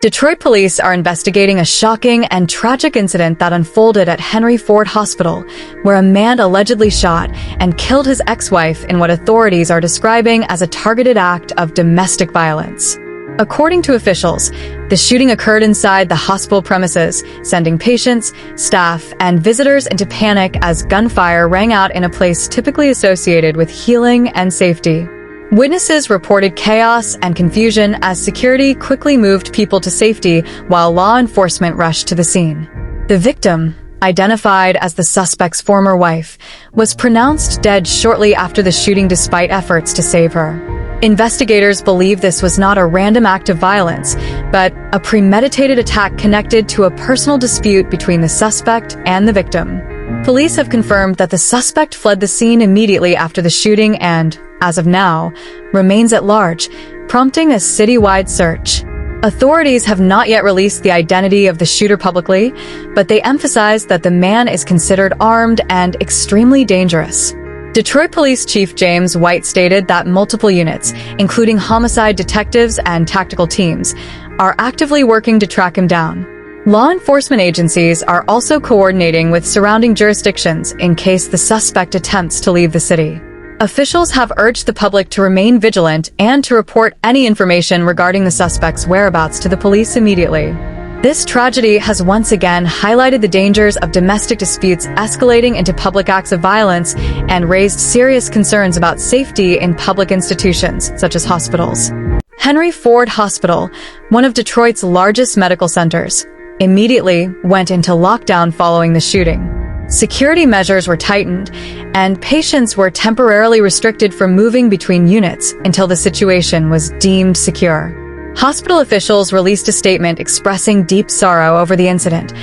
Detroit police are investigating a shocking and tragic incident that unfolded at Henry Ford Hospital, where a man allegedly shot and killed his ex-wife in what authorities are describing as a targeted act of domestic violence. According to officials, the shooting occurred inside the hospital premises, sending patients, staff, and visitors into panic as gunfire rang out in a place typically associated with healing and safety. Witnesses reported chaos and confusion as security quickly moved people to safety while law enforcement rushed to the scene. The victim, identified as the suspect's former wife, was pronounced dead shortly after the shooting despite efforts to save her. Investigators believe this was not a random act of violence, but a premeditated attack connected to a personal dispute between the suspect and the victim. Police have confirmed that the suspect fled the scene immediately after the shooting and, as of now, remains at large, prompting a citywide search. Authorities have not yet released the identity of the shooter publicly, but they emphasize that the man is considered armed and extremely dangerous. Detroit Police Chief James White stated that multiple units, including homicide detectives and tactical teams, are actively working to track him down. Law enforcement agencies are also coordinating with surrounding jurisdictions in case the suspect attempts to leave the city. Officials have urged the public to remain vigilant and to report any information regarding the suspect's whereabouts to the police immediately. This tragedy has once again highlighted the dangers of domestic disputes escalating into public acts of violence and raised serious concerns about safety in public institutions, such as hospitals. Henry Ford Hospital, one of Detroit's largest medical centers, immediately went into lockdown following the shooting. Security measures were tightened, and patients were temporarily restricted from moving between units until the situation was deemed secure. Hospital officials released a statement expressing deep sorrow over the incident,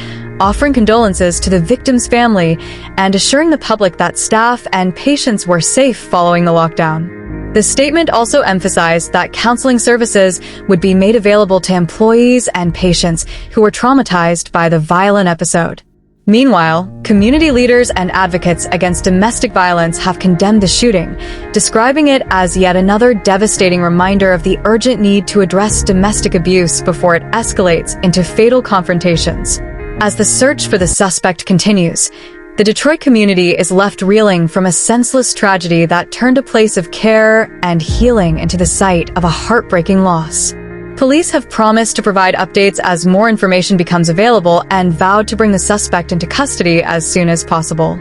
offering condolences to the victim's family and assuring the public that staff and patients were safe following the lockdown. The statement also emphasized that counseling services would be made available to employees and patients who were traumatized by the violent episode. Meanwhile, community leaders and advocates against domestic violence have condemned the shooting, describing it as yet another devastating reminder of the urgent need to address domestic abuse before it escalates into fatal confrontations. As the search for the suspect continues, the Detroit community is left reeling from a senseless tragedy that turned a place of care and healing into the site of a heartbreaking loss. Police have promised to provide updates as more information becomes available and vowed to bring the suspect into custody as soon as possible.